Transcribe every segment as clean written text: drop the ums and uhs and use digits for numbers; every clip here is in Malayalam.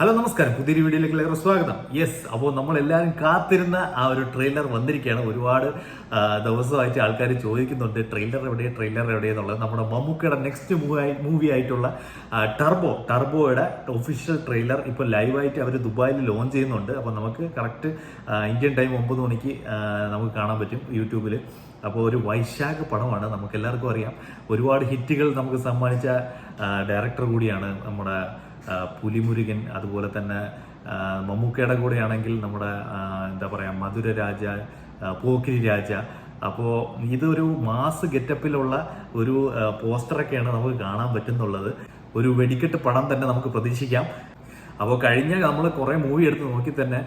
ഹലോ നമസ്കാരം, പുതിയൊരു വീഡിയോയിലേക്ക് എല്ലാവർക്കും സ്വാഗതം. യെസ്, അപ്പോൾ നമ്മളെല്ലാവരും കാത്തിരുന്ന ആ ഒരു ട്രെയിലർ വന്നിരിക്കുകയാണ്. ഒരുപാട് ദിവസമായിട്ട് ആൾക്കാർ ചോദിക്കുന്നുണ്ട് ട്രെയിലർ എവിടെയെന്നുള്ളത്. നമ്മുടെ മമ്മൂക്കയുടെ നെക്സ്റ്റ് മൂവി ആയിട്ടുള്ള ടർബോയുടെ ഒഫീഷ്യൽ ട്രെയിലർ ഇപ്പോൾ ലൈവായിട്ട് അവർ ദുബായിൽ ലോഞ്ച് ചെയ്യുന്നുണ്ട്. അപ്പോൾ നമുക്ക് കറക്റ്റ് ഇന്ത്യൻ ടൈം 9 മണിക്ക് നമുക്ക് കാണാൻ പറ്റും യൂട്യൂബിൽ. അപ്പോൾ ഒരു വൈശാഖ പടമാണ്, നമുക്ക് എല്ലാവർക്കും അറിയാം. ഒരുപാട് ഹിറ്റുകൾ നമുക്ക് സമ്മാനിച്ച ഡയറക്ടർ കൂടിയാണ് നമ്മുടെ പുലിമുരുകൻ. അതുപോലെ തന്നെ മമ്മൂക്കയുടെ കൂടെയാണെങ്കിൽ നമ്മുടെ എന്താ പറയുക, മധുരരാജ, പോക്കിരി രാജ. അപ്പോൾ ഇതൊരു മാസ് ഗെറ്റപ്പിലുള്ള ഒരു പോസ്റ്ററൊക്കെയാണ് നമുക്ക് കാണാൻ പറ്റുന്നുള്ളത്. ഒരു വെടിക്കെട്ട് പടം തന്നെ നമുക്ക് പ്രതീക്ഷിക്കാം. അപ്പോൾ കഴിഞ്ഞ നമ്മൾ കുറേ മൂവി എടുത്ത് നോക്കി തന്നെ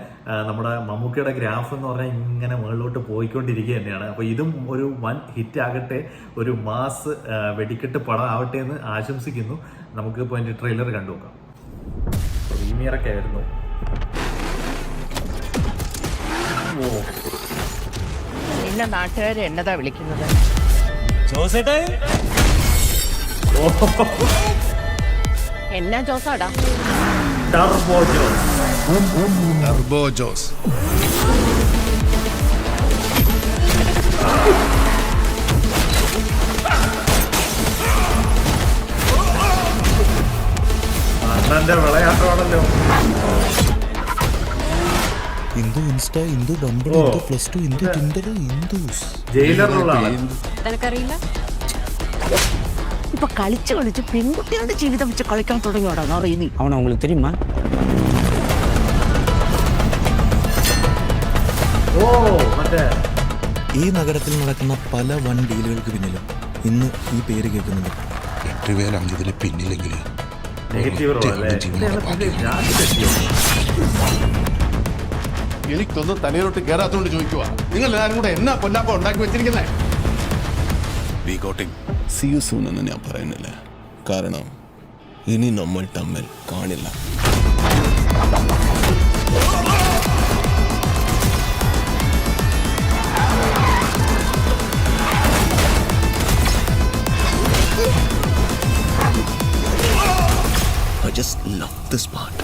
നമ്മുടെ മമ്മൂക്കയുടെ ഗ്രാഫ് എന്ന് പറഞ്ഞാൽ ഇങ്ങനെ മുകളിലോട്ട് പോയിക്കൊണ്ടിരിക്കുക തന്നെയാണ്. അപ്പോൾ ഇതും ഒരു വൻ ഹിറ്റ് ആകട്ടെ, ഒരു മാസ് വെടിക്കെട്ട് പടം ആവട്ടെ എന്ന് ആശംസിക്കുന്നു. നമുക്ക് ഇപ്പോൾ അതിൻ്റെ ട്രെയിലർ കണ്ടു നോക്കാം. പ്രീമിയറൊക്കെ ആയിരുന്നു. നിന്നെ നാട്ടുകാര് എന്നതാ വിളിക്കുന്നത്? എന്നാ ജോസാടാ? ടർബോ ജോസ്. അണ്ണന്റെ വിളയാട്ടമാണല്ലോ. Indu Insta, Indu Bumble, Indu +2, Indu Tinder, ഇന്ദുസ്. ജയിലറിലുള്ള നിനക്കറിയില്ല? ഇപ്പൊ കളിച്ച് പെൺകുട്ടികളുടെ ജീവിതം വെച്ച് കളിക്കാൻ തുടങ്ങിയോടാ അറിയുന്നു. അവൻ അവங்களுக்கு தெரியுமா? ഈ നഗരത്തിൽ നടക്കുന്ന പല വൻ ഡീലുകൾക്ക് പിന്നിലും ഇന്ന് ഈ പേര് കേൾക്കുന്നുണ്ട്. 8 പേരാണ് ഇതിൽ പിന്നിലെങ്കിൽ എനിക്കൊന്നും തലയിലോട്ട് കയറാത്തോണ്ട് ചോദിക്കുക, നിങ്ങൾ എല്ലാവരും കൂടെ എന്നാ പൊന്നാപ്പ ഉണ്ടാക്കി വെച്ചിരിക്കുന്നേ? See you soon എന്ന് ഞാൻ പറയുന്നില്ല, കാരണം ഇനി നമ്മൾ തമ്മിൽ കാണില്ല. I just love this part.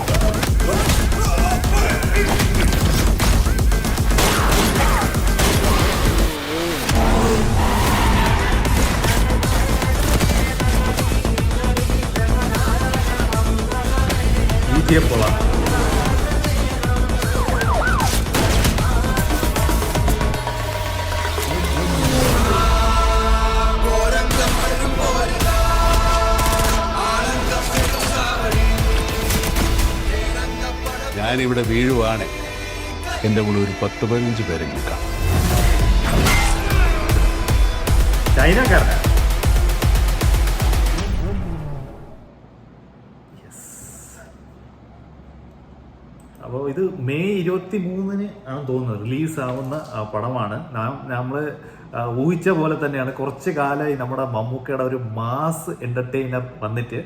പോളാം. ഞാനിവിടെ വീഴുവാണ്, എൻ്റെ കൂടെ ഒരു 10-15 പേരെ നിൽക്കാം. ചൈനക്കാരനാ. അപ്പോൾ ഇത് മെയ് 23 ആണ് തോന്നുന്നത് റിലീസാവുന്ന പടമാണ്. നമ്മൾ ഊഹിച്ച പോലെ തന്നെയാണ്. കുറച്ച് കാലമായി നമ്മുടെ മമ്മൂക്കയുടെ ഒരു മാസ് എൻ്റർടൈനർ വന്നിട്ട്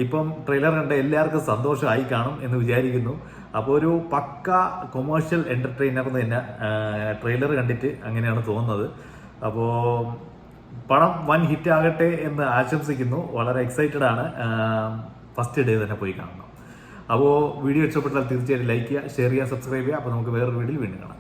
ഇപ്പം ട്രെയിലർ കണ്ട എല്ലാവർക്കും സന്തോഷമായി കാണും എന്ന് വിചാരിക്കുന്നു. അപ്പോൾ ഒരു പക്ക കൊമേഴ്ഷ്യൽ എൻ്റർടൈനർ എന്ന് തന്നെ ട്രെയിലർ കണ്ടിട്ട് അങ്ങനെയാണ് തോന്നുന്നത്. അപ്പോൾ പടം വൻ ഹിറ്റ് ആകട്ടെ എന്ന് ആശംസിക്കുന്നു. വളരെ എക്സൈറ്റഡ് ആണ്. ഫസ്റ്റ് ഡേ തന്നെ പോയി കാണണം. അപ്പോൾ വീഡിയോ ഇഷ്ടപ്പെട്ടാൽ തീർച്ചയായിട്ടും ലൈക്ക് ചെയ്യുക, ഷെയർ ചെയ്യുക, സബ്സ്ക്രൈബ് ചെയ്യുക. അപ്പോൾ നമുക്ക് വേറൊരു വീഡിയോയിൽ വീണ്ടും കാണാം.